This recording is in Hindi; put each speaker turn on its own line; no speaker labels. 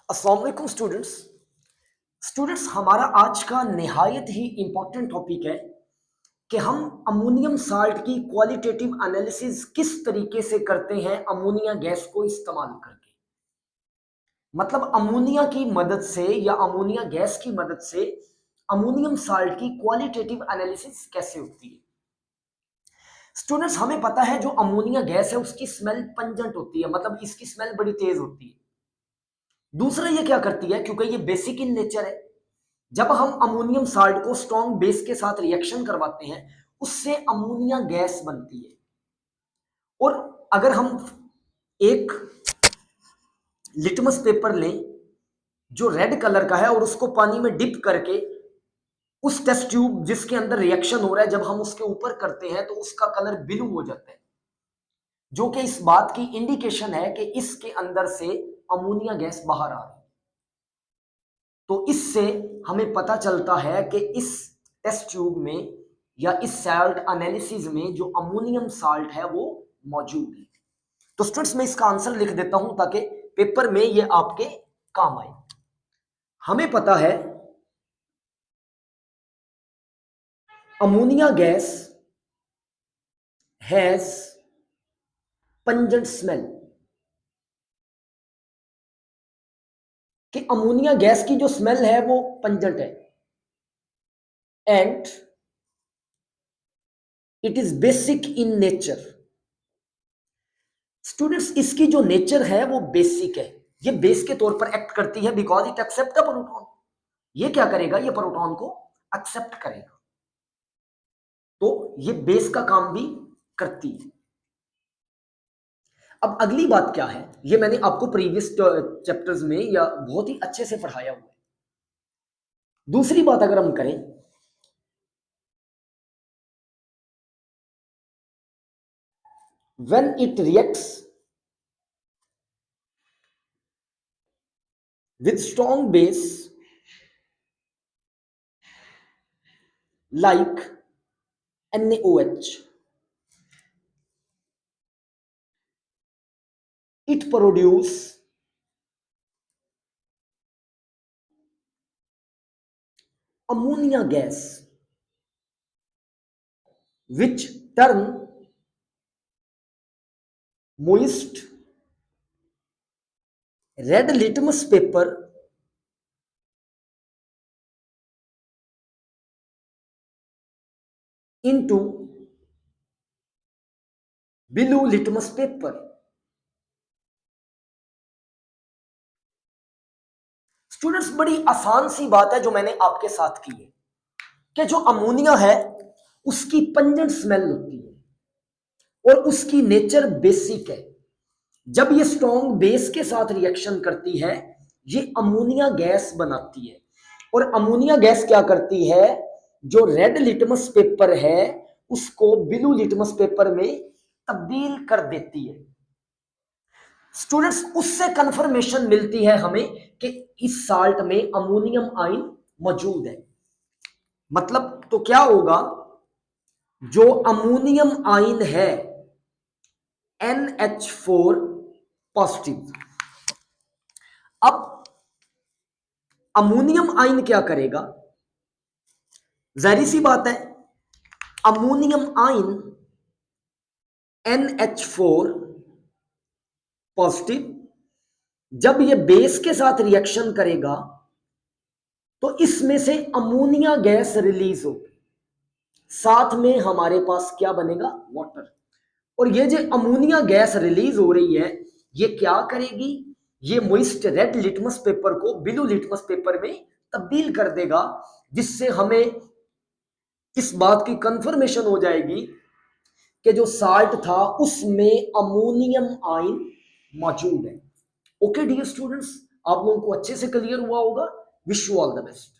अस्सलाम वालेकुम स्टूडेंट्स। हमारा आज का निहायत ही इंपॉर्टेंट टॉपिक है कि हम अमोनियम साल्ट की क्वालिटेटिव एनालिसिस किस तरीके से करते हैं अमोनिया गैस को इस्तेमाल करके। मतलब अमोनिया की मदद से या अमोनिया गैस की मदद से अमोनियम साल्ट की क्वालिटेटिव एनालिसिस कैसे होती है। स्टूडेंट्स, हमें पता है जो अमोनिया गैस है उसकी स्मेल पंजेंट होती है, मतलब इसकी स्मेल बड़ी तेज होती है। दूसरा ये क्या करती है, क्योंकि ये बेसिक इन नेचर है, जब हम अमोनियम साल्ट को स्ट्रॉन्ग बेस के साथ रिएक्शन करवाते हैं उससे अमोनिया गैस बनती है। और अगर हम एक लिटमस पेपर लें जो रेड कलर का है और उसको पानी में डिप करके उस टेस्ट ट्यूब जिसके अंदर रिएक्शन हो रहा है जब हम उसके ऊपर करते हैं तो उसका कलर ब्लू हो जाता है, जो कि इस बात की इंडिकेशन है कि इसके अंदर से अमोनिया गैस बाहर आ रही है। तो इससे हमें पता चलता है कि इस टेस्ट ट्यूब में या इस साल्ट एनालिसिस में जो अमोनियम साल्ट है वो मौजूद है। तो स्टूडेंट्स, मैं इसका आंसर लिख देता हूं ताकि पेपर में ये आपके काम आए। हमें पता है ammonia gas has pungent smell, कि अमोनिया गैस की जो स्मेल है वो पंजेंट है and it is basic in nature. Students, इसकी जो नेचर है वो बेसिक है, ये बेस के तौर पर एक्ट करती है because it accept the proton. ये क्या करेगा, ये प्रोटॉन को एक्सेप्ट करेगा, तो ये बेस का काम भी करती है। अब अगली बात क्या है, ये मैंने आपको प्रीवियस चैप्टर्स में या बहुत ही अच्छे से पढ़ाया हुआ है। दूसरी बात अगर हम करें, when it reacts with strong base like NaOH, it produce ammonia gas which turn moist red litmus paper into blue litmus paper। Students, बड़ी आसान सी बात है जो मैंने आपके साथ की है कि जो अमोनिया है उसकी पंजेंट स्मेल होती है और उसकी नेचर बेसिक है। जब ये स्ट्रॉन्ग बेस के साथ रिएक्शन करती है ये अमोनिया गैस बनाती है, और अमोनिया गैस क्या करती है, जो रेड लिटमस पेपर है उसको ब्लू लिटमस पेपर में तब्दील कर देती है। स्टूडेंट्स, उससे कंफर्मेशन मिलती है हमें कि इस साल्ट में अमोनियम आयन मौजूद है। मतलब तो क्या होगा, जो अमोनियम आयन है NH4 पॉजिटिव, अब अमोनियम आयन क्या करेगा, जाहिर सी बात है अमोनियम आयन NH4 पॉजिटिव जब ये बेस के साथ रिएक्शन करेगा तो इसमें से अमोनिया गैस रिलीज होगी, साथ में हमारे पास क्या बनेगा, वाटर। और ये जो अमोनिया गैस रिलीज हो रही है ये क्या करेगी, ये मोइस्ट रेड लिटमस पेपर को ब्लू लिटमस पेपर में तब्दील कर देगा, जिससे हमें इस बात की कंफर्मेशन हो जाएगी कि जो साल्ट था उसमें अमोनियम आयन मौजूद है। ओके डियर स्टूडेंट्स, आप लोगों को अच्छे से क्लियर हुआ होगा। Wish you all the best.